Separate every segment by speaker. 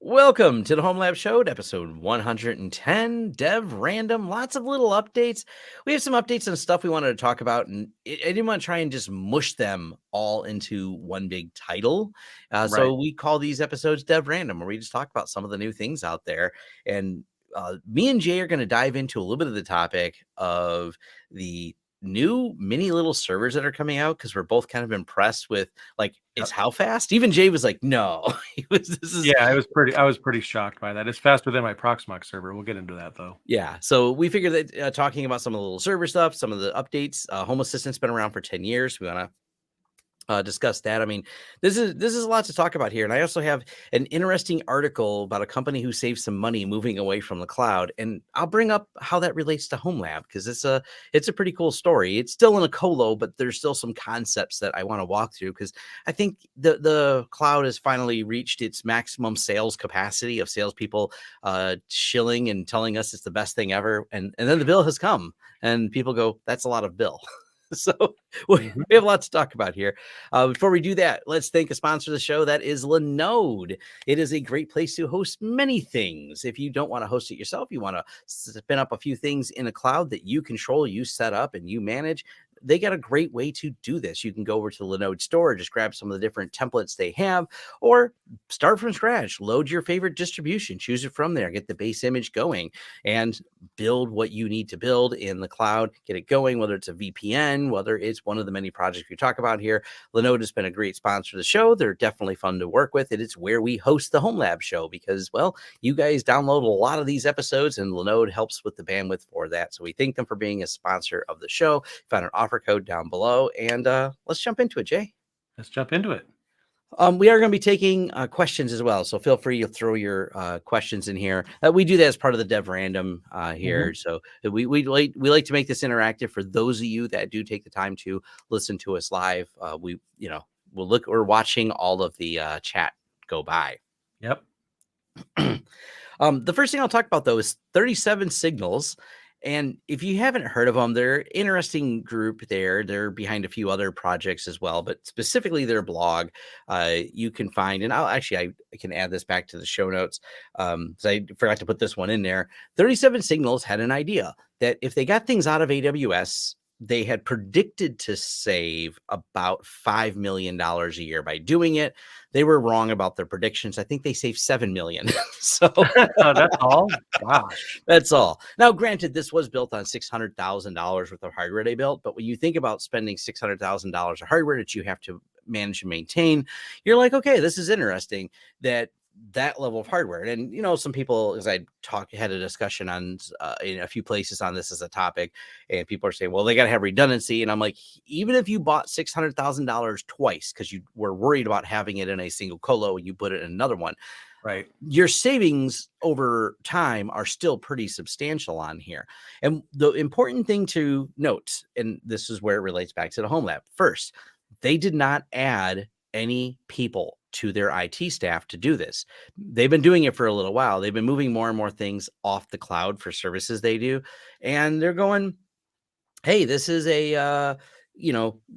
Speaker 1: Welcome to the Homelab Show, episode 110, Dev Random. Lots of little updates. We have some updates and stuff we wanted to talk about, and I didn't want to try and just mush them all into one big title. So
Speaker 2: Right.
Speaker 1: we call these episodes Dev Random, where we just talk about some of the new things out there. And me and Jay are going to dive into a little bit of the topic of the new mini little servers that are coming out because we're both kind of impressed with it's
Speaker 2: Yep.
Speaker 1: how fast. Even Jay was like, no. This is
Speaker 2: Yeah, I was pretty shocked by that. It's faster than my Proxmox server. We'll get into that though.
Speaker 1: Yeah, so we figured that talking about some of the little server stuff, some of the updates. Home Assistant's been around for 10 years. We want to discuss that. I mean, this is a lot to talk about here, and I also have an interesting article about a company who saved some money moving away from the cloud, and I'll bring up how that relates to Homelab because it's a pretty cool story. It's still in a colo, but there's still some concepts that I want to walk through because I think the cloud has finally reached its maximum sales capacity of salespeople shilling and telling us it's the best thing ever, and then the bill has come, and people go, "That's a lot of bill." So we
Speaker 2: Mhm.
Speaker 1: have a lot to talk about here. Before we do that, let's thank a sponsor of the show. That is Linode. It is a great place to host many things. If you don't want to host it yourself, you want to spin up a few things in a cloud that you control, you set up, and you manage. They got a great way to do this. You can go over to the Linode store, just grab some of the different templates they have, or start from scratch. Load your favorite distribution, choose it from there, get the base image going, and build what you need to build in the cloud, get it going, whether it's a VPN, whether it's one of the many projects we talk about here. Linode has been a great sponsor of the show. They're definitely fun to work with. It's where we host the Homelab show because, well, you guys download a lot of these episodes and Linode helps with the bandwidth for that. So we thank them for being a sponsor of the show. Found an offer code down below, and let's jump into it, Jay.
Speaker 2: Let's jump into it.
Speaker 1: We are going to be taking questions as well, so feel free to throw your questions in here. We do that as part of the Dev Random here, so we like to make this interactive for those of you that do take the time to listen to us live. We're watching all of the chat go by.
Speaker 2: Yep.
Speaker 1: The first thing I'll talk about though is 37 Signals. And if you haven't heard of them, they're an interesting group there. They're behind a few other projects as well, but specifically their blog, you can find, and I can add this back to the show notes. So I forgot to put this one in there. 37 Signals had an idea that if they got things out of AWS, they had predicted to save about $5 million a year by doing it. They were wrong about their predictions. I think they saved $7 million. So
Speaker 2: That's all. Gosh.
Speaker 1: that's all. Now, granted, this was built on $600,000 worth of hardware they built, but when you think about spending $600,000 of hardware that you have to manage and maintain, you're like, okay, this is interesting that level of hardware. And some people, as I had a discussion on in a few places on this as a topic, and people are saying, well, they got to have redundancy. And I'm like, even if you bought $600,000 twice because you were worried about having it in a single colo and you put it in another one,
Speaker 2: Right.
Speaker 1: your savings over time are still pretty substantial on here. And the important thing to note, and this is where it relates back to the Homelab. First, they did not add any people to their IT staff to do this. They've been doing it for a little while. They've been moving more and more things off the cloud for services they do. And they're going, hey, this is a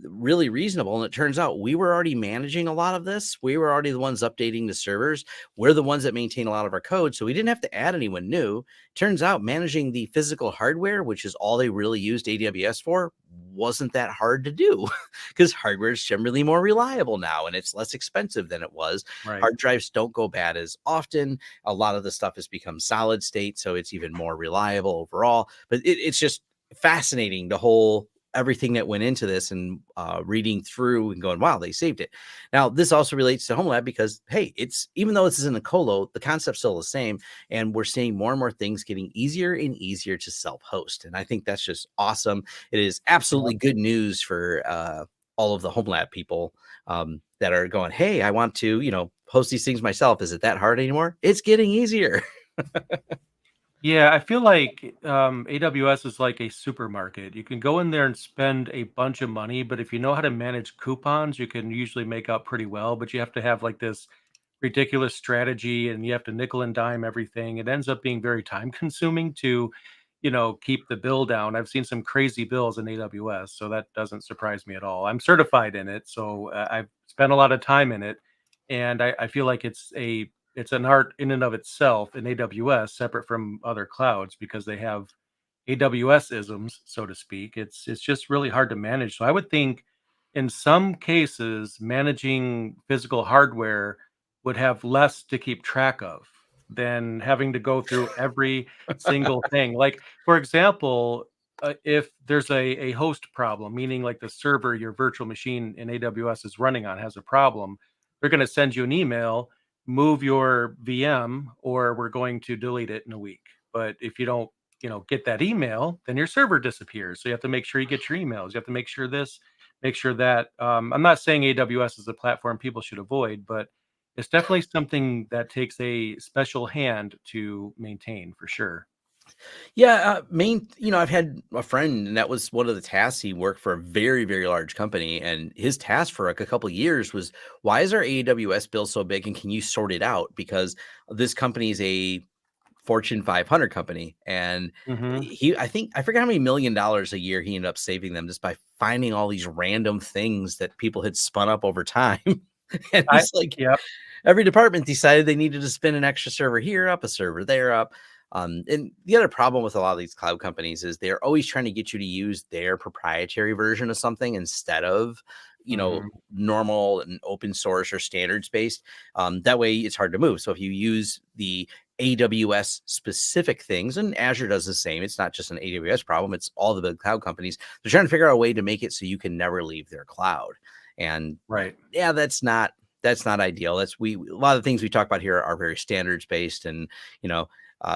Speaker 1: really reasonable. And it turns out we were already managing a lot of this. We were already the ones updating the servers. We're the ones that maintain a lot of our code. So we didn't have to add anyone new. Turns out managing the physical hardware, which is all they really used AWS for, wasn't that hard to do because hardware is generally more reliable now and it's less expensive than it was.
Speaker 2: Right.
Speaker 1: Hard drives don't go bad as often. A lot of the stuff has become solid state, so it's even more reliable overall. But it's just fascinating the whole everything that went into this and reading through and going, wow, they saved it. Now, this also relates to Homelab because, hey, it's even though this is in a colo, the concept's still the same. And we're seeing more and more things getting easier and easier to self-host. And I think that's just awesome. It is absolutely good news for all of the Homelab people that are going, hey, I want to, host these things myself. Is it that hard anymore? It's getting easier.
Speaker 2: Yeah, I feel like AWS is like a supermarket. You can go in there and spend a bunch of money, but if you know how to manage coupons, you can usually make out pretty well. But you have to have like this ridiculous strategy and you have to nickel and dime everything. It ends up being very time consuming to, keep the bill down. I've seen some crazy bills in AWS, so that doesn't surprise me at all. I'm certified in it, so I've spent a lot of time in it. And I feel like it's a it's an art in and of itself in AWS, separate from other clouds because they have AWS isms, so to speak. It's just really hard to manage. So I would think in some cases, managing physical hardware would have less to keep track of than having to go through every single thing. Like, for example, if there's a host problem, meaning like the server your virtual machine in AWS is running on has a problem, they're going to send you an email, move your VM, or we're going to delete it in a week. But if you don't, get that email, then your server disappears. So you have to make sure you get your emails. You have to make sure this, make sure that. I'm not saying AWS is a platform people should avoid, but it's definitely something that takes a special hand to maintain for sure.
Speaker 1: Yeah, I've had a friend, and that was one of the tasks. He worked for a very, very large company, and his task for like a couple of years was, why is our AWS bill so big, and can you sort it out? Because this company is a Fortune 500 company, and
Speaker 2: Hmm.
Speaker 1: I think I forget how many $1 million a year he ended up saving them just by finding all these random things that people had spun up over time. And
Speaker 2: I
Speaker 1: he's like,
Speaker 2: yeah.
Speaker 1: every department decided they needed to spin an extra server here up, a server there up. And the other problem with a lot of these cloud companies is they're always trying to get you to use their proprietary version of something instead of,
Speaker 2: Hmm.
Speaker 1: normal and open source or standards based. That way it's hard to move. So if you use the AWS specific things, and Azure does the same, it's not just an AWS problem, it's all the big cloud companies. They're trying to figure out a way to make it so you can never leave their cloud. And
Speaker 2: Right.
Speaker 1: yeah, that's not ideal. A lot of the things we talk about here are very standards based, and you know,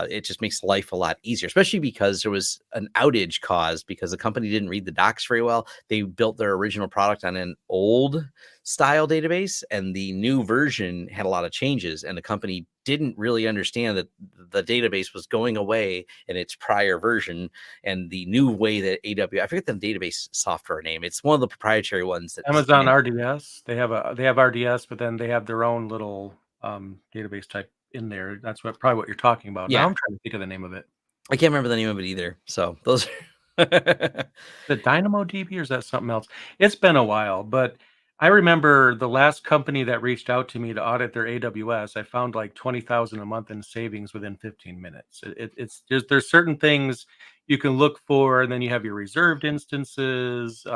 Speaker 1: it just makes life a lot easier, especially because there was an outage caused because the company didn't read the docs very well. They built their original product on an old style database, and the new version had a lot of changes, and the company didn't really understand that the database was going away in its prior version, and the new way that AWS, I forget the database software name. It's one of the proprietary ones that
Speaker 2: Amazon RDS, they have RDS, but then they have their own little database type in there. That's probably what you're talking about. Now
Speaker 1: yeah,
Speaker 2: I'm trying to think of the name of it.
Speaker 1: I can't remember the name of it either. So those are
Speaker 2: The DynamoDB or is that something else? It's been a while, but I remember the last company that reached out to me to audit their AWS. I found like 20,000 a month in savings within 15 minutes. It's there's certain things you can look for, and then you have your reserved instances,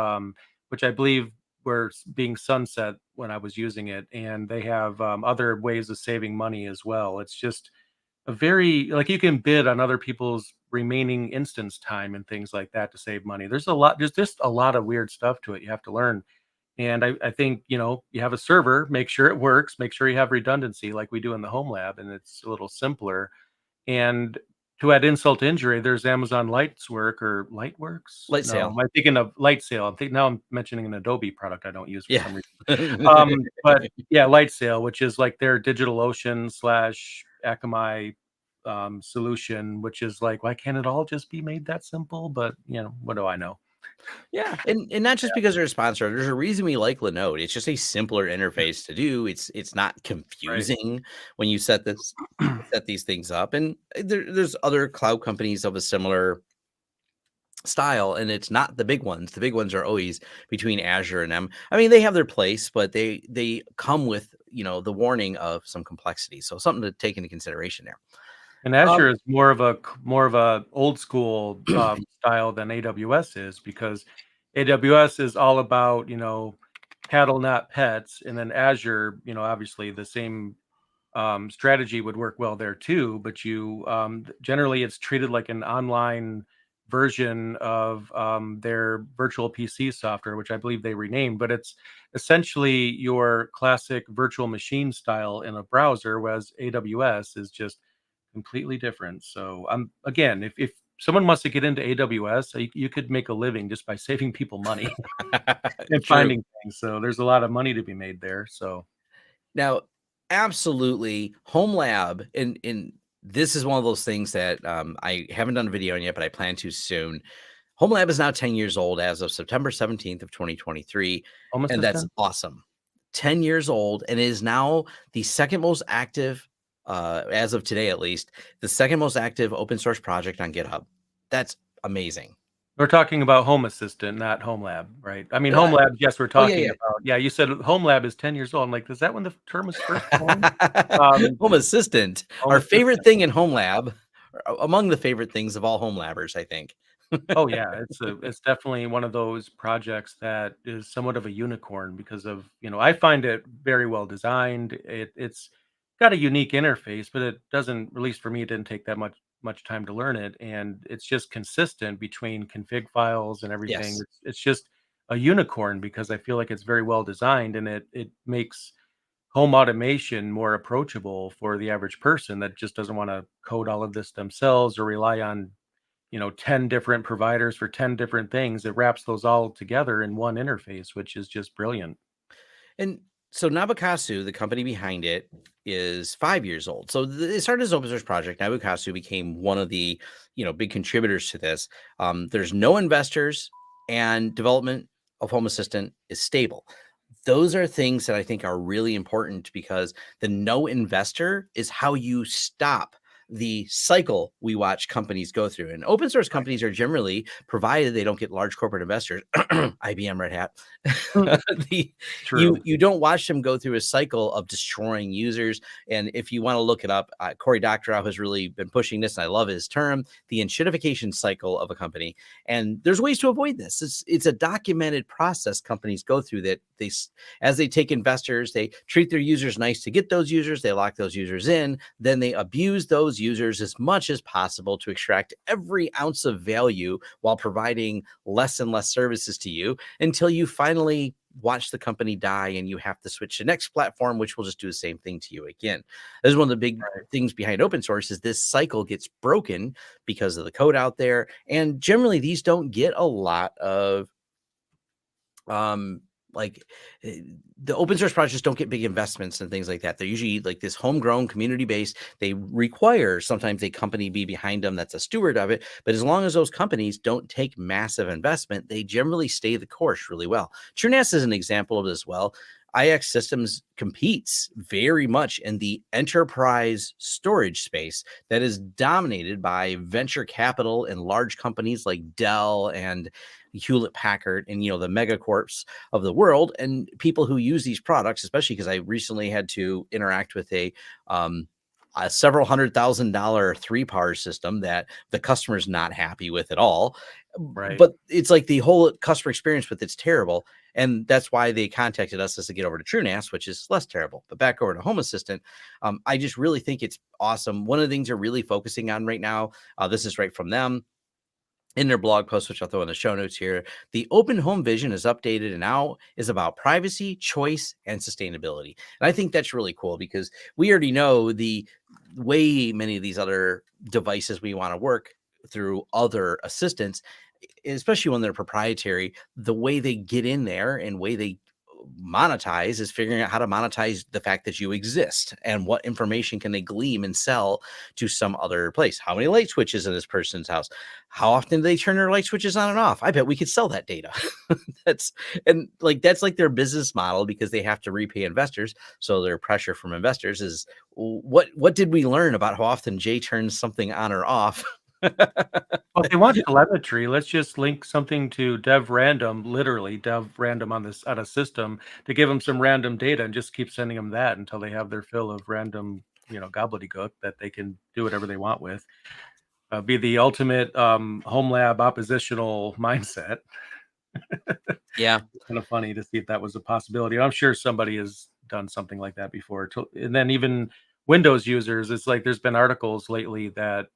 Speaker 2: which I believe were being sunset when I was using it, and they have other ways of saving money as well. It's just a very like, you can bid on other people's remaining instance time and things like that to save money. There's just a lot of weird stuff to it you have to learn, and I think, you have a server, make sure it works, make sure you have redundancy like we do in the home lab, and it's a little simpler, and to add insult to injury, there's Amazon Lightswork or Lightworks?
Speaker 1: light
Speaker 2: No,
Speaker 1: sail.
Speaker 2: am I thinking of Lightsail? Now I'm mentioning an Adobe product I don't use for
Speaker 1: Yeah.
Speaker 2: some reason. But yeah, Lightsail, which is like their DigitalOcean slash Akamai solution, which is like, why can't it all just be made that simple? But what do I know?
Speaker 1: Yeah, and not just because they're a sponsor. There's a reason we like Linode. It's just a simpler interface to do. It's not
Speaker 2: Right.
Speaker 1: confusing when you set these things up. And there's other cloud companies of a similar style, and it's not the big ones. The big ones are always between Azure and them. I mean, they have their place, but they come with, the warning of some complexity. So something to take into consideration there.
Speaker 2: And
Speaker 1: Um,
Speaker 2: Azure is more of a old school style than AWS is, because AWS is all about, cattle not pets, and then Azure, obviously the same strategy would work well there too. But generally it's treated like an online version of their virtual PC software, which I believe they renamed, but it's essentially your classic virtual machine style in a browser, whereas AWS is just completely different. So again, if someone wants to get into AWS, you could make a living just by saving people money and
Speaker 1: True.
Speaker 2: finding things. So there's a lot of money to be made there. So
Speaker 1: Now, absolutely, Homelab, and this is one of those things that I haven't done a video on yet, but I plan to soon. Homelab is now 10 years old as of September 17th of 2023,
Speaker 2: Home
Speaker 1: and that's
Speaker 2: Assistant.
Speaker 1: awesome. 10 years old, and is now the second most active, as of today at least, the second most active open source project on GitHub. That's amazing.
Speaker 2: We're talking about Home Assistant, not Homelab, right? I mean,
Speaker 1: Uh,
Speaker 2: Homelab, yes, we're
Speaker 1: oh yeah,
Speaker 2: talking about yeah, you said Homelab is 10 years old. I'm like, is that when the term was first coined?
Speaker 1: yeah.
Speaker 2: Um,
Speaker 1: Home Assistant,
Speaker 2: Home
Speaker 1: our favorite
Speaker 2: Assistant.
Speaker 1: thing in Home Lab, among the favorite things of all Home Labbers, I think.
Speaker 2: Oh, yeah, it's definitely one of those projects that is somewhat of a unicorn because of, I find it very well designed. It's got a unique interface, but it doesn't, at least for me, it didn't take that much time to learn it, and it's just consistent between config files and everything.
Speaker 1: Yes.
Speaker 2: It's just a unicorn because I feel like it's very well designed, and it makes home automation more approachable for the average person that just doesn't want to code all of this themselves or rely on 10 different providers for 10 different things. It wraps those all together in one interface, which is just brilliant.
Speaker 1: And so Nabakasu, the company behind it, is 5 years old. So it started as an open source project. Nabakasu became one of the big contributors to this. There's no investors, and development of Home Assistant is stable. Those are things that I think are really important because the no investor is how you stop the cycle we watch companies go through. And open source
Speaker 2: Right.
Speaker 1: companies are generally, provided they don't get large corporate investors, IBM, Red Hat,
Speaker 2: Mm.
Speaker 1: the
Speaker 2: True.
Speaker 1: you don't watch them go through a cycle of destroying users. And if you want to look it up, Cory Doctorow has really been pushing this, and I love his term, the enshittification cycle of a company. And there's ways to avoid this. It's a documented process companies go through that as they take investors, they treat their users nice to get those users, they lock those users in, then they abuse those users as much as possible to extract every ounce of value while providing less and less services to you until you finally watch the company die and you have to switch to the next platform, which will just do the same thing to you again. This is one of the big
Speaker 2: Right.
Speaker 1: things behind open source is this cycle gets broken because of the code out there. And generally these don't get a lot of um like the open source projects don't get big investments and things like that. They're usually like this homegrown community base. They require sometimes a company be behind them that's a steward of it, but as long as those companies don't take massive investment, they generally stay the course really well. TrueNAS is an example of this. Well, IX Systems competes very much in the enterprise storage space that is dominated by venture capital and large companies like Dell and Hewlett Packard and the megacorps of the world, and people who use these products, especially because I recently had to interact with a several $100,000 3-par system that the customer's not happy with at all.
Speaker 2: Right.
Speaker 1: But it's like the whole customer experience with it's terrible. And that's why they contacted us, is to get over to TrueNAS, which is less terrible. But back over to Home Assistant, I just really think it's awesome. One of the things they're really focusing on right now, this is right from them in their blog post, which I'll throw in the show notes here. The open home vision is updated and now is about privacy, choice, and sustainability. And I think that's really cool because we already know the way many of these other devices we want to work through other assistants, especially when they're proprietary, the way they get in there and way they monetize is figuring out how to monetize the fact that you exist and what information can they glean and sell to some other place. How many light switches in this person's house? How often do they turn their light switches on and off? I bet we could sell that data. That's like their business model because they have to repay investors. So their pressure from investors is what did we learn about how often Jay turns something on or off?
Speaker 2: Well, if they want telemetry, let's just link something to dev random, literally dev random on a system to give them some random data and just keep sending them that until they have their fill of random, gobbledygook that they can do whatever they want with. Be the ultimate home lab oppositional mindset.
Speaker 1: Yeah.
Speaker 2: It's kind of funny to see if that was a possibility. I'm sure somebody has done something like that before. And then even Windows users, it's like there's been articles lately that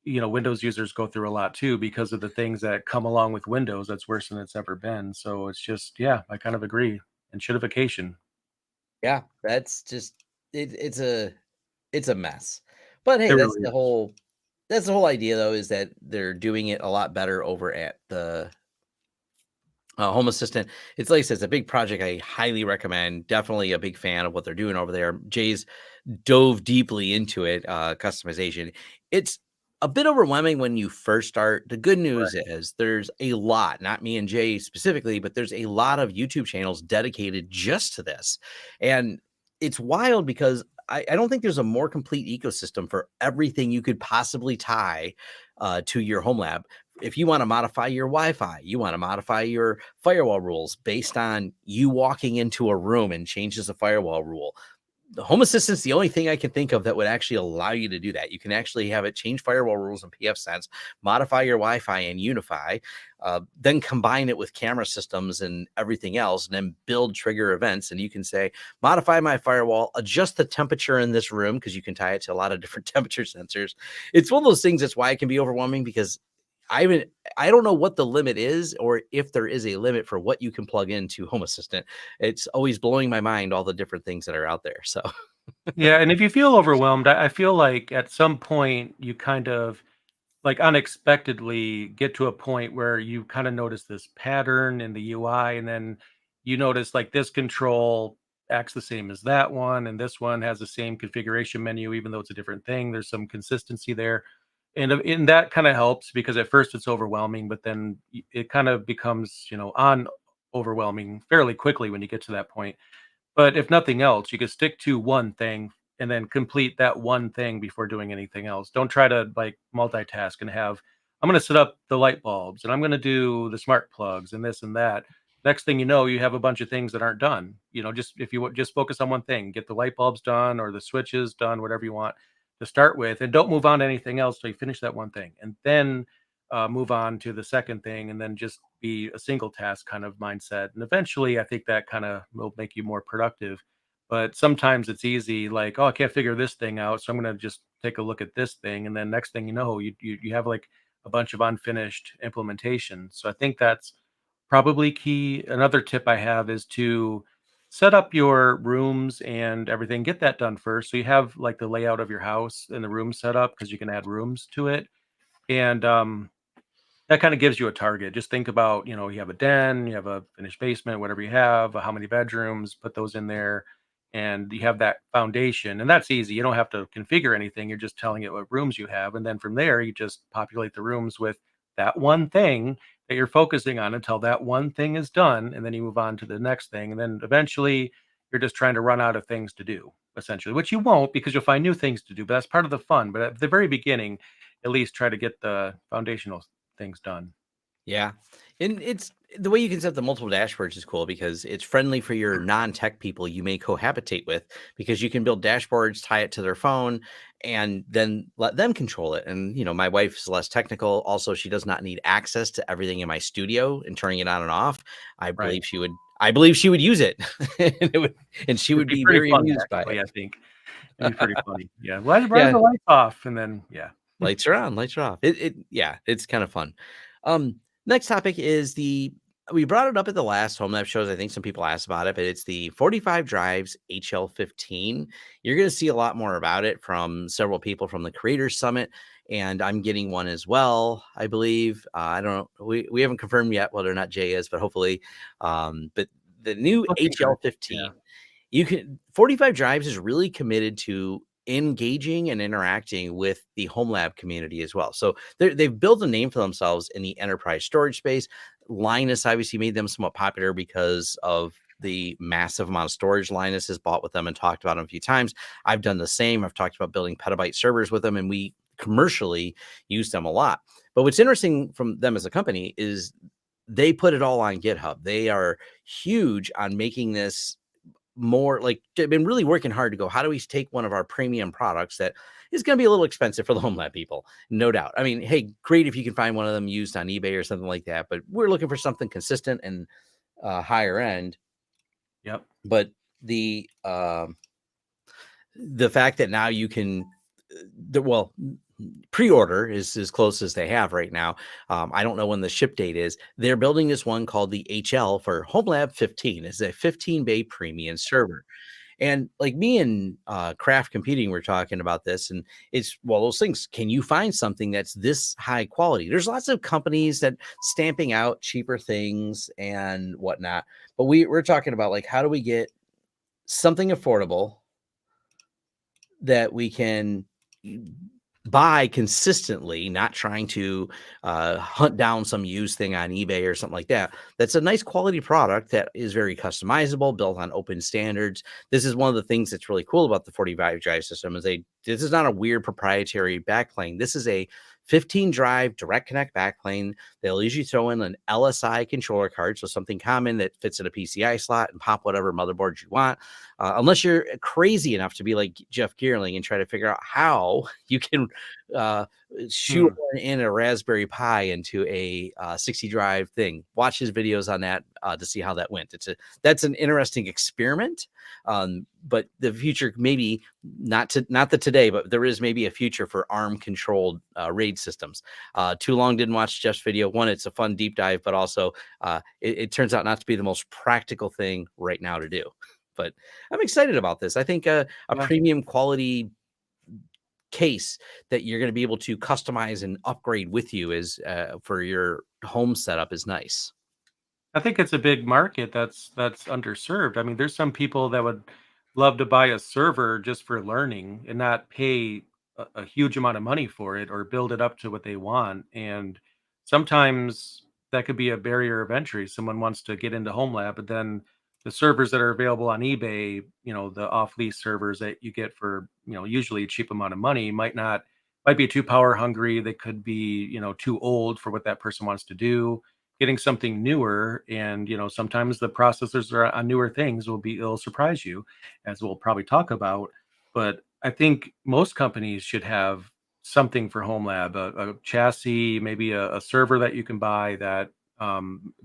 Speaker 2: Windows users go through a lot too because of the things that come along with Windows. That's worse than it's ever been. So it's just, yeah, I kind of agree. And shitification.
Speaker 1: Yeah, that's just it's a mess. But hey,
Speaker 2: It really is.
Speaker 1: that's the whole idea though, is that they're doing it a lot better over at the Home Assistant. It's like I said, it's a big project. I highly recommend. Definitely a big fan of what they're doing over there. Jay's dove deeply into it, customization. It's a bit overwhelming when you first start. The good news
Speaker 2: Right.
Speaker 1: is there's a lot, not me and Jay specifically, but there's a lot of YouTube channels dedicated just to this. And it's wild because I don't think there's a more complete ecosystem for everything you could possibly tie to your home lab. if you want to modify your Wi-Fi, you want to modify your firewall rules based on you walking into a room and changes the firewall rule. The Home Assistant's the only thing I can think of that would actually allow you to do that. You can actually have it change firewall rules in pfSense, modify your Wi-Fi and Unify, then combine it with camera systems and everything else, and then build trigger events. And you can say, modify my firewall, adjust the temperature in this room, because you can tie it to a lot of different temperature sensors. It's one of those things that's why it can be overwhelming, because I don't know what the limit is, or if there is a limit for what you can plug into Home Assistant. It's always blowing my mind, all the different things that are out there. So
Speaker 2: Yeah, and if you feel overwhelmed, I feel like at some point you kind of like unexpectedly get to a point where you kind of notice this pattern in the UI, and then you notice like this control acts the same as that one, and this one has the same configuration menu, even though it's a different thing. There's some consistency there. And that kind of helps because at first it's overwhelming, but then it kind of becomes, on overwhelming fairly quickly when you get to that point. But if nothing else, you could stick to one thing and then complete that one thing before doing anything else. Don't try to like multitask and have, I'm going to set up the light bulbs and I'm going to do the smart plugs and this and that. Next thing you know, you have a bunch of things that aren't done. Just if you just focus on one thing, get the light bulbs done or the switches done, whatever you want to start with, and don't move on to anything else till you finish that one thing. And then move on to the second thing, and then just be a single task kind of mindset. And eventually, I think that kind of will make you more productive. But sometimes it's easy, like, oh, I can't figure this thing out, so I'm going to just take a look at this thing, and then next thing you know, you have like a bunch of unfinished implementation. So I think that's probably key. Another tip I have is to set up your rooms and everything. Get that done first, so you have like the layout of your house and the room set up because you can add rooms to it. And that kinda gives you a target. Just think about, you have a den, you have a finished basement, whatever you have, how many bedrooms, put those in there, and you have that foundation, and that's easy. You don't have to configure anything, you're just telling it what rooms you have, and then from there, you just populate the rooms with that one thing that you're focusing on until that one thing is done, and then you move on to the next thing, and then eventually, you're just trying to run out of things to do, essentially, which you won't because you'll find new things to do, but that's part of the fun. But at the very beginning, at least try to get the foundational things done.
Speaker 1: yeah, and it's the way you can set the multiple dashboards is cool, because it's friendly for your non-tech people you may cohabitate with, because you can build dashboards, tie it to their phone, and then let them control it. And my wife's less technical. Also, she does not need access to everything in my studio and turning it on and off. I
Speaker 2: Right.
Speaker 1: believe she would. I believe she would use it, and she
Speaker 2: It'd
Speaker 1: would
Speaker 2: be
Speaker 1: be
Speaker 2: pretty
Speaker 1: very
Speaker 2: funny,
Speaker 1: amused by it.
Speaker 2: actually, I think. It'd be pretty funny. Yeah. Why are
Speaker 1: Yeah,
Speaker 2: the lights off? And then yeah.
Speaker 1: lights are on, lights are off. Yeah, it's kind of fun. Next topic is we brought it up at the last Homelab shows. I think some people asked about it, but it's the 45 drives HL15. You're going to see a lot more about it from several people from the Creators Summit, and I'm getting one as well, I believe. I don't know. We haven't confirmed yet whether or not Jay is, but hopefully. But the new
Speaker 2: Looking good. Yeah.
Speaker 1: HL15, 45 drives is really committed to engaging and interacting with the Homelab community as well. So they've built a name for themselves in the enterprise storage space. Linus obviously made them somewhat popular because of the massive amount of storage Linus has bought with them and talked about them a few times. I've done the same. I've talked about building petabyte servers with them, and we commercially use them a lot. But what's interesting from them as a company is they put it all on GitHub. They are huge on making this more like, they've been really working hard to go, how do we take one of our premium products that is going to be a little expensive for the Homelab people? No doubt. I mean, hey, great if you can find one of them used on eBay or something like that, but we're looking for something consistent and higher end.
Speaker 2: Yep.
Speaker 1: But the fact that now you can, well, pre-order is as close as they have right now. I don't know when the ship date is. They're building this one called the HL for Homelab 15. It's a 15 bay premium server. And like me and Craft Computing, we're talking about this, and it's well, those things. Can you find something that's this high quality? There's lots of companies that stamping out cheaper things and whatnot, but we're talking about, like, how do we get something affordable that we can buy consistently, not trying to hunt down some used thing on eBay or something like that. That's a nice quality product that is very customizable, built on open standards. This is one of the things that's really cool about the 45 drive system, is they this is not a weird proprietary backplane. This is a 15 drive direct connect backplane. They'll usually throw in an LSI controller card, so something common that fits in a PCI slot, and pop whatever motherboard you want. Unless you're crazy enough to be like Jeff Geerling and try to figure out how you can shoehorn in a Raspberry Pi into a 60 drive thing. Watch his videos on that to see how that went. That's an interesting experiment. But the future, maybe not the today, but there is maybe a future for ARM controlled RAID systems. Too long didn't watch Jeff's video. One, it's a fun deep dive, but also it turns out not to be the most practical thing right now to do. But I'm excited about this. I think a premium quality case that you're going to be able to customize and upgrade with you is for your home setup is nice.
Speaker 2: I think it's a big market that's underserved. I mean, there's some people that would love to buy a server just for learning and not pay a huge amount of money for it or build it up to what they want. And sometimes that could be a barrier of entry. Someone wants to get into Homelab, but then the servers that are available on eBay, the off-lease servers that you get for, usually a cheap amount of money might be too power hungry. They could be, too old for what that person wants to do. Getting something newer, and sometimes the processors are on newer things it'll surprise you, as we'll probably talk about. But I think most companies should have something for Homelab, a chassis, maybe a server that you can buy that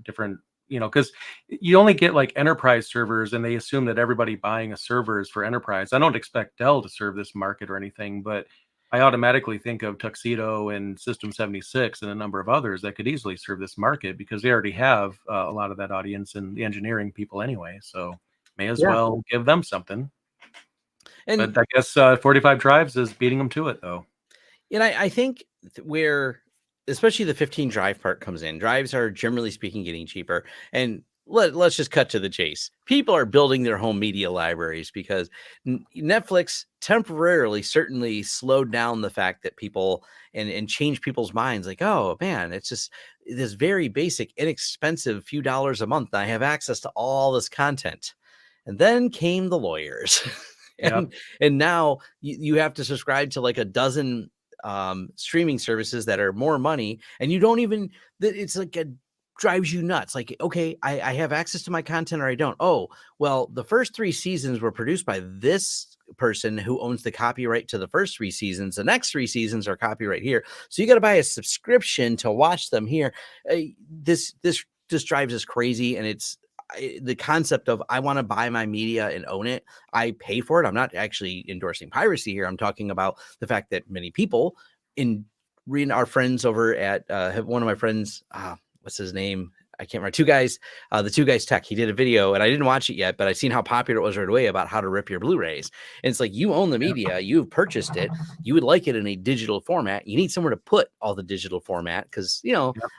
Speaker 2: different, because you only get like enterprise servers, and they assume that everybody buying a server is for enterprise. I don't expect Dell to serve this market or anything, but I automatically think of Tuxedo and System 76 and a number of others that could easily serve this market because they already have a lot of that audience and the engineering people anyway. So may as well give them something.
Speaker 1: And
Speaker 2: But I guess 45 drives is beating them to it, though.
Speaker 1: And I think where, especially the 15 drive part comes in, drives are generally speaking getting cheaper. And let's just cut to the chase. People are building their home media libraries because Netflix temporarily certainly slowed down the fact that people and changed people's minds. Like, oh man, it's just this very basic, inexpensive few dollars a month. I have access to all this content. And then came the lawyers.
Speaker 2: Yeah.
Speaker 1: and now you have to subscribe to like a dozen streaming services that are more money, and you don't even, it's like it drives you nuts. Like, okay, I have access to my content or I don't. Oh, well, the first 3 seasons were produced by this person who owns the copyright to the first 3 seasons. The next 3 seasons are copyright here. So you got to buy a subscription to watch them here. This just drives us crazy. And it's the concept of I want to buy my media and own it. I pay for it. I'm not actually endorsing piracy here. I'm talking about the fact that many people in reading our friends over at have one of my friends, what's his name? I can't remember. The Two Guys Tech. He did a video, and I didn't watch it yet, but I've seen how popular it was right away about how to rip your Blu-rays. And it's like, you own the media, you've purchased it, you would like it in a digital format. You need somewhere to put all the digital format because,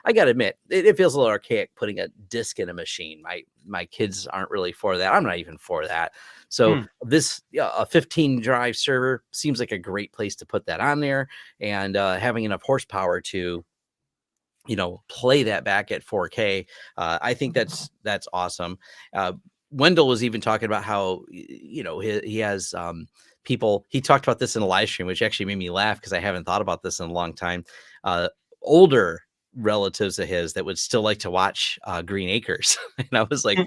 Speaker 1: I got to admit, it feels a little archaic putting a disc in a machine. My kids aren't really for that. I'm not even for that. So this a 15 drive server seems like a great place to put that on there, and having enough horsepower to play that back at 4K. I think that's awesome. Wendell was even talking about how, he has people, he talked about this in a live stream, which actually made me laugh because I haven't thought about this in a long time. Older relatives of his that would still like to watch Green Acres. And I was like,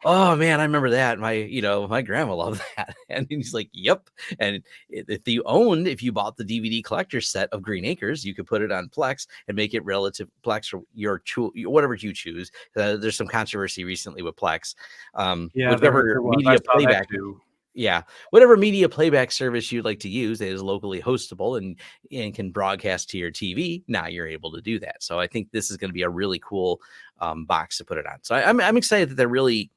Speaker 1: oh man, I remember that. My grandma loved that. And he's like, yep. And if you bought the DVD collector set of Green Acres, you could put it on Plex and make it relative Plex or whatever you choose. There's some controversy recently with Plex. Whichever media playback. Yeah, whatever media playback service you'd like to use that is locally hostable and can broadcast to your TV, now you're able to do that. So I think this is going to be a really cool box to put it on. So I'm excited that they're really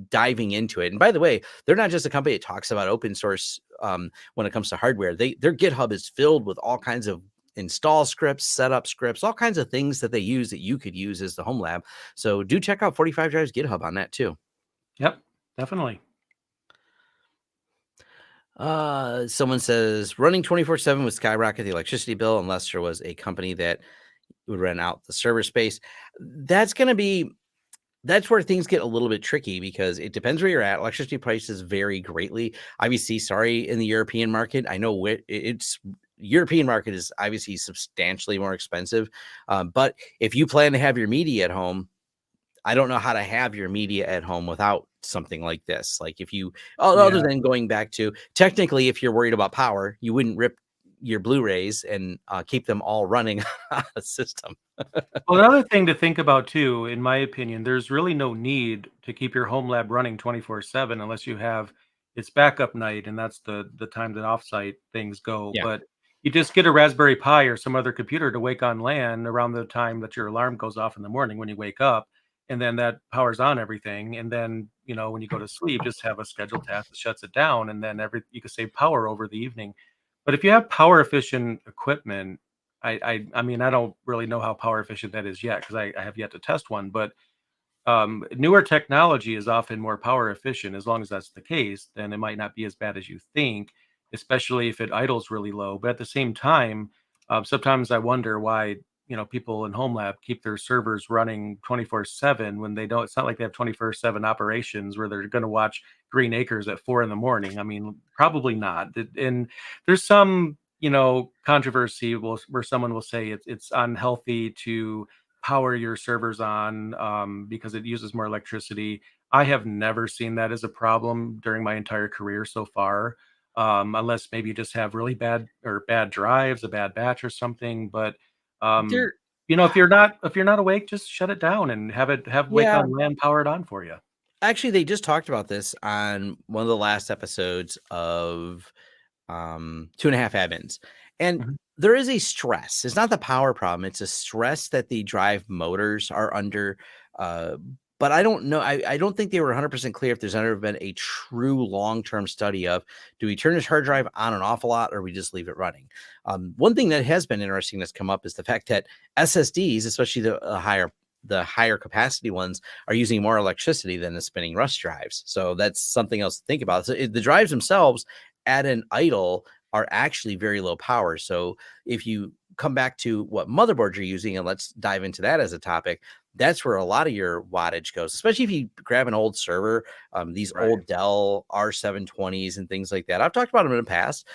Speaker 1: diving into it. And by the way, they're not just a company that talks about open source when it comes to hardware. Their GitHub is filled with all kinds of install scripts, setup scripts, all kinds of things that they use that you could use as the Homelab. So do check out 45 Drive's GitHub on that too.
Speaker 2: Yep, definitely.
Speaker 1: Someone says running 24/7 would skyrocket the electricity bill unless there was a company that would rent out the server space. That's going to be that's where things get a little bit tricky because it depends where you're at. Electricity prices vary greatly. Obviously, sorry, in the European market, I know it's European market is obviously substantially more expensive. But if you plan to have your media at home, I don't know how to have your media at home without something like this. Like if you, other
Speaker 2: Yeah.
Speaker 1: than going back to technically, if you're worried about power, you wouldn't rip your Blu-rays and keep them all running on a system.
Speaker 2: Well, another thing to think about too, in my opinion, there's really no need to keep your home lab running 24/7 unless you have its backup night, and that's the time that offsite things go.
Speaker 1: Yeah.
Speaker 2: But you just get a Raspberry Pi or some other computer to wake on LAN around the time that your alarm goes off in the morning when you wake up, and then that powers on everything. And then, when you go to sleep, just have a scheduled task that shuts it down, and then you can save power over the evening. But if you have power efficient equipment, I mean, I don't really know how power efficient that is yet because I have yet to test one, but newer technology is often more power efficient. As long as that's the case, then it might not be as bad as you think, especially if it idles really low. But at the same time, sometimes I wonder why people in Homelab keep their servers running 24/7 when they don't. It's not like they have 24/7 operations where they're going to watch Green Acres at 4 in the morning. I mean, probably not. And there's some controversy where someone will say it's unhealthy to power your servers on because it uses more electricity. I have never seen that as a problem during my entire career so far, unless maybe you just have really bad drives, a bad batch or something. But um,
Speaker 1: There,
Speaker 2: if you're not awake, just shut it down and have wake
Speaker 1: yeah.
Speaker 2: on LAN powered on for you.
Speaker 1: Actually, they just talked about this on one of the last episodes of Two and a Half Admins. And
Speaker 2: Mhm.
Speaker 1: there is a stress. It's not the power problem. It's a stress that the drive motors are under. Uh, but I don't know. I don't think they were 100% clear if there's ever been a true long-term study of do we turn this hard drive on an awful lot or we just leave it running? One thing that has been interesting that's come up is the fact that SSDs, especially the higher capacity ones, are using more electricity than the spinning Rust drives. So that's something else to think about. So the drives themselves at an idle are actually very low power. So if you come back to what motherboards you're using, and let's dive into that as a topic, that's where a lot of your wattage goes, especially if you grab an old server, these
Speaker 2: Right.
Speaker 1: old Dell R720s and things like that. I've talked about them in the past.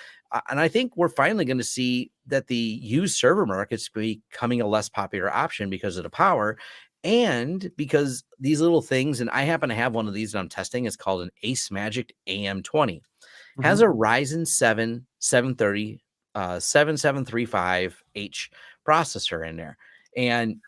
Speaker 1: And I think we're finally going to see that the used server market's becoming a less popular option because of the power and because these little things, and I happen to have one of these that I'm testing. It's called an Ace Magic AM20, has
Speaker 2: Mhm.
Speaker 1: a Ryzen 7 730 7735H processor in there. And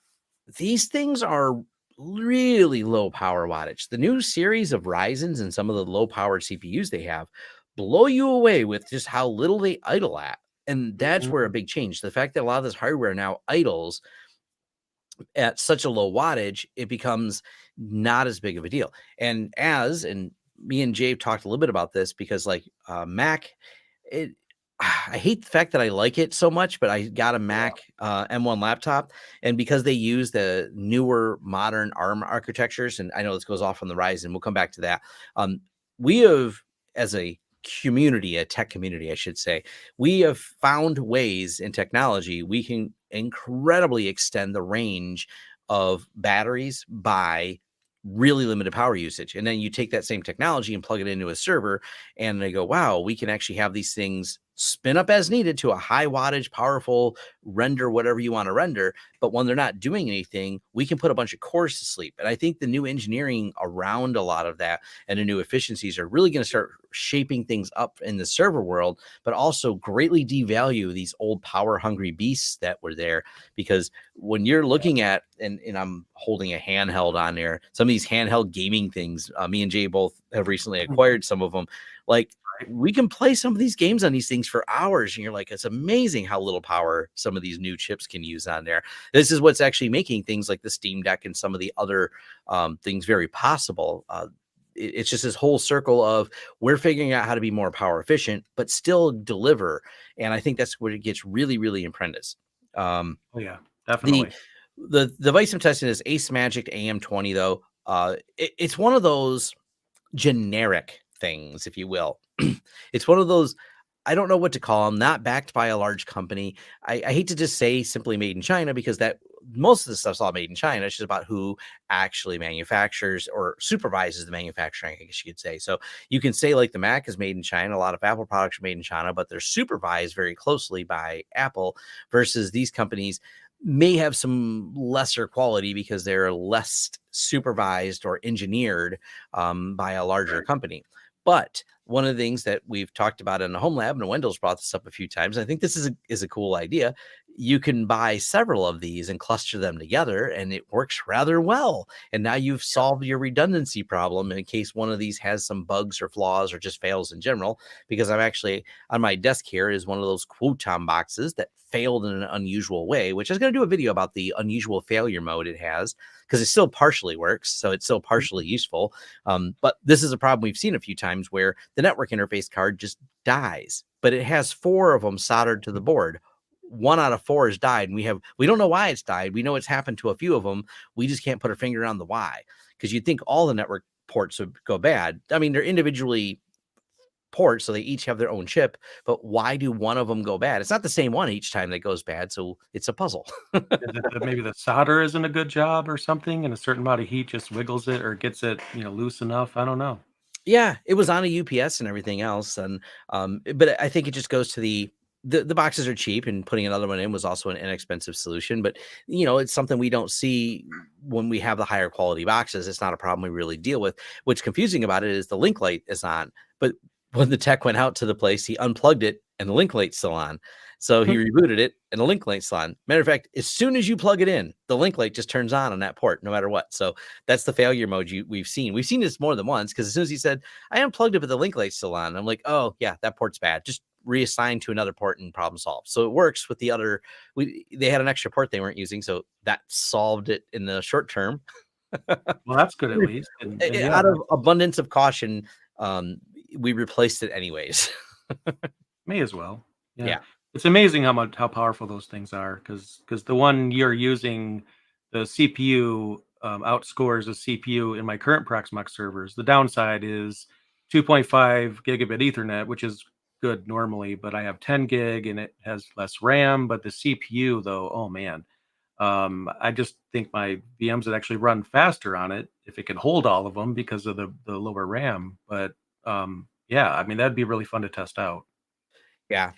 Speaker 1: these things are really low power wattage. The new series of Ryzens and some of the low powered CPUs they have blow you away with just how little they idle at. And that's where a
Speaker 2: Mhm.
Speaker 1: big change. The fact that a lot of this hardware now idles at such a low wattage, it becomes not as big of a deal. And me and Jay talked a little bit about this because like Mac, it I hate the fact that I like it so much, but I got a
Speaker 2: Yeah.
Speaker 1: Mac M1 laptop, and because they use the newer modern ARM architectures, and I know this goes off on the Ryzen, we'll come back to that. Um, we have, as a community, a tech community, I should say, we have found ways in technology we can incredibly extend the range of batteries by really limited power usage. And then you take that same technology and plug it into a server, and they go, wow, we can actually have these things spin up as needed to a high wattage, powerful render, whatever you want to render. But when they're not doing anything, we can put a bunch of cores to sleep. And I think the new engineering around a lot of that and the new efficiencies are really going to start shaping things up in the server world, but also greatly devalue these old power hungry beasts that were there. Because when you're looking at, and I'm holding a handheld on there, some of these handheld gaming things, me and Jay both have recently
Speaker 2: Mhm.
Speaker 1: acquired some of them. Like
Speaker 2: Right.
Speaker 1: we can play some of these games on these things for hours, and you're like, it's amazing how little power some of these new chips can use on there. This is what's actually making things like the Steam Deck and some of the other things very possible. It's just this whole circle of we're figuring out how to be more power efficient, but still deliver. And I think that's where it gets really, really apprentice. Um,
Speaker 2: Oh yeah,
Speaker 1: the
Speaker 2: definitely.
Speaker 1: the device I'm testing is Ace Magic AM20 though. It's one of those generic things, if you will. It's one of those, I don't know what to call them, not backed by a large company. I hate to just say simply made in China because that most of the stuff's all made in China. It's just about who actually manufactures or supervises the manufacturing, I guess you could say. So you can say like the Mac is made in China. A lot of Apple products are made in China, but they're supervised very closely by Apple versus these companies may have some lesser quality because they're less supervised or engineered by a larger company. But one of the things that we've talked about in the Homelab, and Wendell's brought this up a few times, I think this is a cool idea. You can buy several of these and cluster them together, and it works rather well. And now you've solved your redundancy problem in case one of these has some bugs or flaws or just fails in general. Because I'm actually on my desk here is one of those Quotom boxes that failed in an unusual way, which I was going to do a video about the unusual failure mode it has because it still partially works. So it's still partially useful. But this is a problem we've seen a few times where the network interface card just dies, but it has 4 of them soldered to the board. 1 out of 4 has died, and we don't know why it's died. We know it's happened to a few of them. We just can't put our finger on the why, because you'd think all the network ports would go bad. I mean, they're individually ports, so they each have their own chip, but why do one of them go bad? It's not the same one each time that goes bad, so it's a puzzle.
Speaker 2: Maybe the solder isn't a good job or something, and a certain amount of heat just wiggles it or gets it, loose enough. I don't know.
Speaker 1: Yeah, it was on a UPS and everything else, and but I think it just goes to the boxes are cheap, and putting another one in was also an inexpensive solution. But it's something we don't see when we have the higher quality boxes. It's not a problem we really deal with. What's confusing about it is the link light is on, but when the tech went out to the place, he unplugged it and the link light's still on. So he rebooted it and the link light's on. Matter of fact, as soon as you plug it in, the link light just turns on that port, no matter what. So that's the failure mode we've seen. We've seen this more than once because as soon as he said, I unplugged it, but the link light's still on, I'm like, oh, yeah, that port's bad. Just reassign to another port and problem solved. So it works with the other. They had an extra port they weren't using, so that solved it in the short term.
Speaker 2: Well, that's good at least. And yeah,
Speaker 1: Out of abundance of caution, we replaced it anyways.
Speaker 2: may as well. Yeah.
Speaker 1: Yeah.
Speaker 2: It's amazing how powerful those things are because the one you're using, the CPU outscores the CPU in my current Proxmox servers. The downside is 2.5 gigabit Ethernet, which is good normally, but I have 10 gig and it has less RAM. But the CPU, though, oh man, I just think my VMs would actually run faster on it if it can hold all of them because of the lower RAM. But yeah, I mean that'd be really fun to test out.
Speaker 1: Yeah.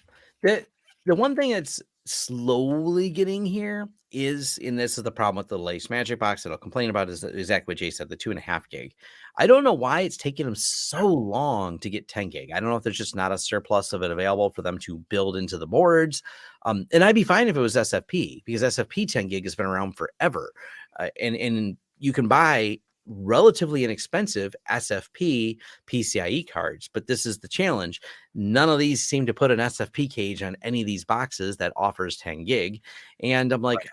Speaker 1: The one thing that's slowly getting here is, and this is the problem with the latest Magic Box that I'll complain about, is exactly what Jay said, the 2.5 gig. I don't know why it's taking them so long to get 10 gig. I don't know if there's just not a surplus of it available for them to build into the boards. And I'd be fine if it was SFP, because SFP 10 gig has been around forever. And you can buy relatively inexpensive SFP PCIe cards, but this is the challenge. None of these seem to put an SFP cage on any of these boxes that offers 10 gig. And I'm like,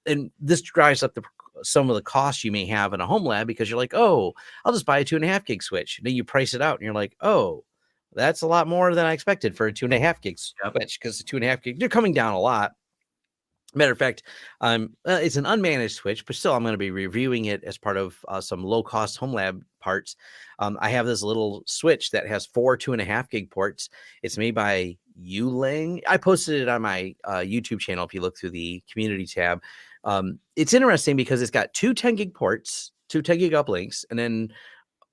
Speaker 1: and this drives up some of the costs you may have in a Homelab, because you're like, oh, I'll just buy a 2.5 gig switch. And then you price it out and you're like, oh, that's a lot more than I expected for a 2.5 gig switch, because the 2.5 gig, they're coming down a lot. Matter of fact, it's an unmanaged switch, but still, I'm going to be reviewing it as part of some low-cost Homelab parts. I have this little switch that has 4 2.5 gig ports. It's made by Yuling. I posted it on my YouTube channel if you look through the community tab. It's interesting because it's got 2 10 gig ports, 2 10 gig uplinks, and then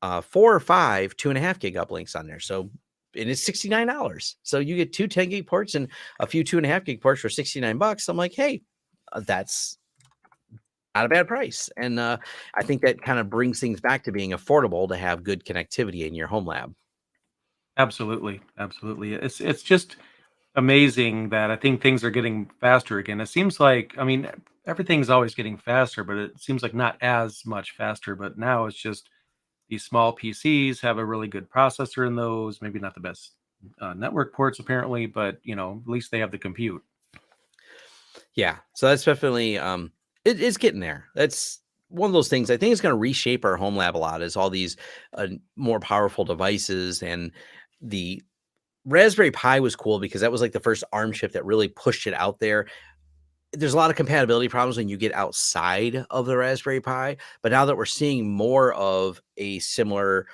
Speaker 1: 4 or 5 2.5 gig uplinks on there. So, and it's $69. So you get 2 10 gig ports and a few 2.5 gig ports for $69. I'm like, hey, that's not a bad price. And I think that kind of brings things back to being affordable to have good connectivity in your Homelab.
Speaker 2: Absolutely, absolutely. It's just amazing that I think things are getting faster again. It seems like, I mean, everything's always getting faster, but it seems like not as much faster. But now it's just these small PCs have a really good processor in those. Maybe not the best network ports apparently, but at least they have the compute.
Speaker 1: Yeah, so that's definitely it's getting there. That's one of those things I think is going to reshape our Homelab a lot, is all these more powerful devices. And the Raspberry Pi was cool because that was like the first ARM chip that really pushed it out there. There's a lot of compatibility problems when you get outside of the Raspberry Pi, but now that we're seeing more of a similar,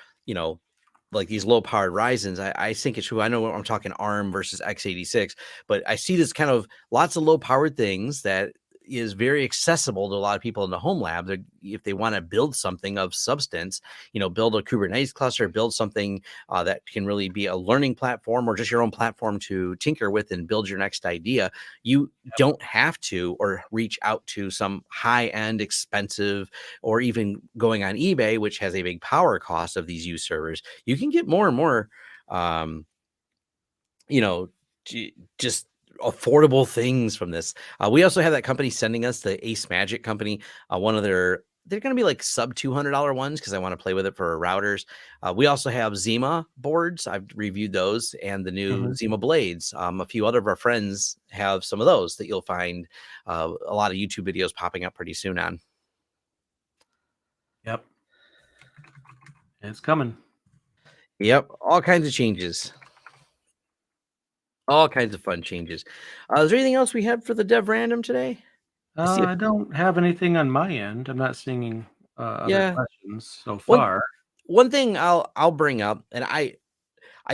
Speaker 1: like these low powered Ryzens, I think it's true. I know I'm talking ARM versus x86, but I see this kind of lots of low powered things that is very accessible to a lot of people in the Homelab. If they want to build something of substance, build a Kubernetes cluster, build something that can really be a learning platform or just your own platform to tinker with and build your next idea. You don't have to or reach out to some high-end, expensive, or even going on eBay, which has a big power cost of these used servers. You can get more and more, you know, just affordable things from this. We also have that company sending us the Ace Magic company. One of they're going to be like sub $200 ones because I want to play with it for routers. We also have Zima boards. I've reviewed those and the new Zima blades. A few other of our friends have some of those that you'll find a lot of YouTube videos popping up pretty soon on.
Speaker 2: Yep. It's coming.
Speaker 1: Yep. All kinds of changes. All kinds of fun changes. Is there anything else we had for the Dev Random today?
Speaker 2: I don't have anything on my end. I'm not seeing other
Speaker 1: Yeah.
Speaker 2: questions so
Speaker 1: One
Speaker 2: far.
Speaker 1: one thing I'll bring up, and I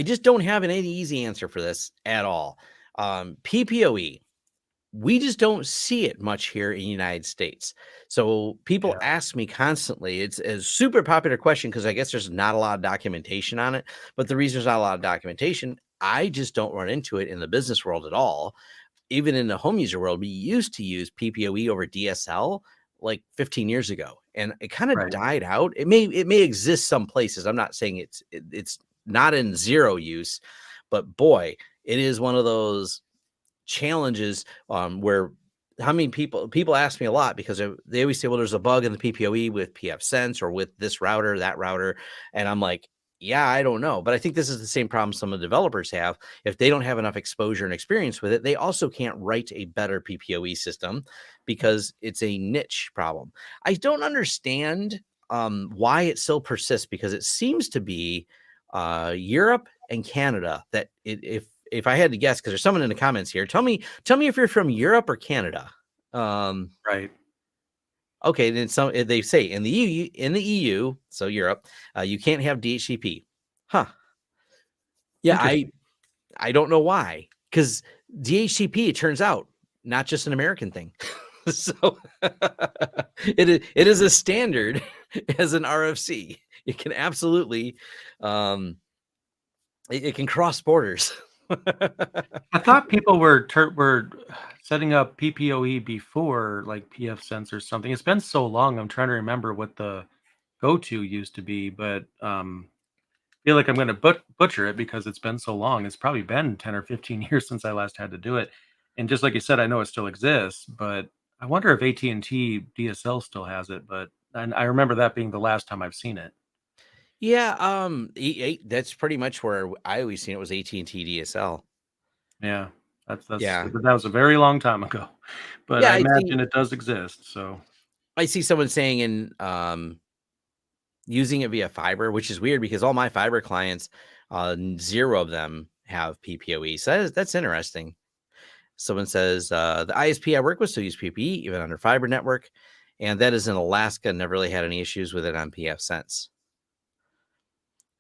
Speaker 1: just don't have an any easy answer for this at all. PPOE. We just don't see it much here in the United States. So people
Speaker 2: Yeah.
Speaker 1: ask me constantly. It's a super popular question because I guess there's not a lot of documentation on it. But the reason there's not a lot of documentation, I just don't run into it in the business world at all. Even in the home user world, we used to use PPOE over DSL like 15 years ago, and it kind of
Speaker 2: Right.
Speaker 1: died out. It may exist some places. I'm not saying it's not in zero use, but boy, it is one of those challenges where how many people ask me a lot because they always say, well, there's a bug in the PPOE with PF Sense or with this router, that router. And I'm like, yeah, I don't know. But I think this is the same problem some of the developers have. If they don't have enough exposure and experience with it, they also can't write a better PPOE system because it's a niche problem. I don't understand why it still persists because it seems to be Europe and Canada that if I had to guess, because there's someone in the comments here, tell me if you're from Europe or Canada.
Speaker 2: Right.
Speaker 1: Okay, then some they say in the EU, so Europe, you can't have DHCP. Huh. Yeah,
Speaker 2: Interesting.
Speaker 1: I don't know why. Because DHCP, it turns out, not just an American thing. So it is a standard as an RFC. It can absolutely it can cross borders.
Speaker 2: I thought people were setting up PPOE before like PF Sense or something. It's been so long. I'm trying to remember what the go-to used to be, but feel like I'm going to butcher it because it's been so long. It's probably been 10 or 15 years since I last had to do it. And just like you said, I know it still exists, but I wonder if AT&T DSL still has it, but and I remember that being the last time I've seen it.
Speaker 1: Yeah, that's pretty much where I always seen it was AT&T DSL.
Speaker 2: Yeah.
Speaker 1: Yeah.
Speaker 2: That was a very long time ago. But
Speaker 1: Yeah,
Speaker 2: I imagine it does exist. So
Speaker 1: I see someone saying in using it via fiber, which is weird because all my fiber clients, zero of them have PPOE. So that's interesting. Someone says the ISP I work with still use PPE even under fiber network, and that is in Alaska. Never really had any issues with it on PF Sense.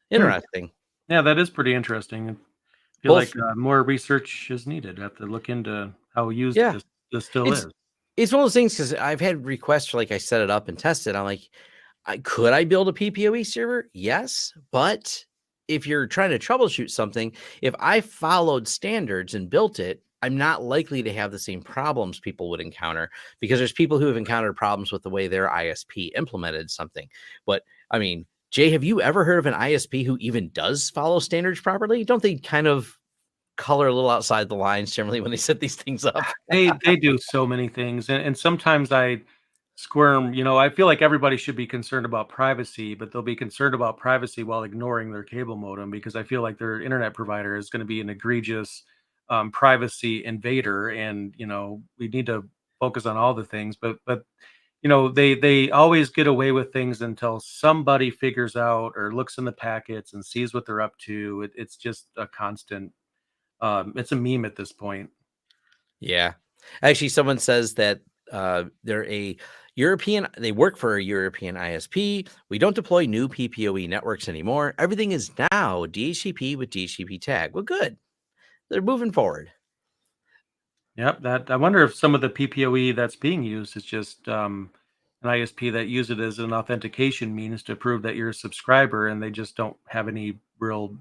Speaker 2: hmm.
Speaker 1: Interesting.
Speaker 2: Yeah, that is pretty interesting. I feel like
Speaker 1: Both,
Speaker 2: more research is needed. I have to look into how used
Speaker 1: yeah.
Speaker 2: this still
Speaker 1: It's
Speaker 2: is.
Speaker 1: it's one of those things because I've had requests for like I set it up and test it. I'm like, could I build a PPOE server? Yes, but if you're trying to troubleshoot something, if I followed standards and built it, I'm not likely to have the same problems people would encounter because there's people who have encountered problems with the way their ISP implemented something. But I mean, Jay, have you ever heard of an ISP who even does follow standards properly? Don't they kind of color a little outside the lines generally when they set these things up?
Speaker 2: They do so many things, and sometimes I squirm. I feel like everybody should be concerned about privacy, but they'll be concerned about privacy while ignoring their cable modem because I feel like their internet provider is going to be an egregious privacy invader, and we need to focus on all the things. But they always get away with things until somebody figures out or looks in the packets and sees what they're up to. It's just a constant. It's a meme at this point.
Speaker 1: Yeah. Actually, someone says that they're a European, they work for a European ISP. We don't deploy new PPOE networks anymore. Everything is now DHCP with DHCP tag. Well, good. They're moving forward.
Speaker 2: Yep, that I wonder if some of the PPOE that's being used is just an ISP that use it as an authentication means to prove that you're a subscriber, and they just don't have any real,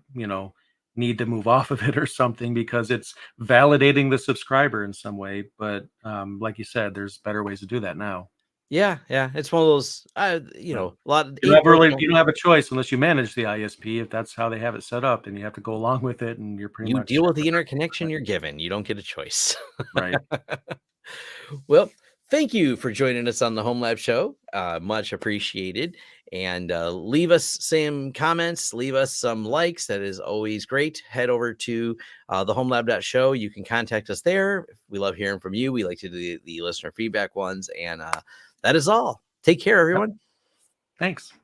Speaker 2: need to move off of it or something because it's validating the subscriber in some way. But like you said, there's better ways to do that now.
Speaker 1: Yeah, yeah, it's one of those,
Speaker 2: So
Speaker 1: a lot of
Speaker 2: you don't
Speaker 1: ain't
Speaker 2: have
Speaker 1: broke,
Speaker 2: really
Speaker 1: don't
Speaker 2: you don't have a choice unless you manage the ISP. If that's how they have it set up, then you have to go along with it, and you're pretty
Speaker 1: you
Speaker 2: much
Speaker 1: deal with the interconnection you're given. You don't get a choice.
Speaker 2: right.
Speaker 1: Well, thank you for joining us on the Home Lab Show. Much appreciated. And leave us some comments, leave us some likes. That is always great. Head over to the homelab.show. You can contact us there. We love hearing from you. We like to do the listener feedback ones. And that is all. Take care,
Speaker 2: Yep.
Speaker 1: everyone.
Speaker 2: Thanks.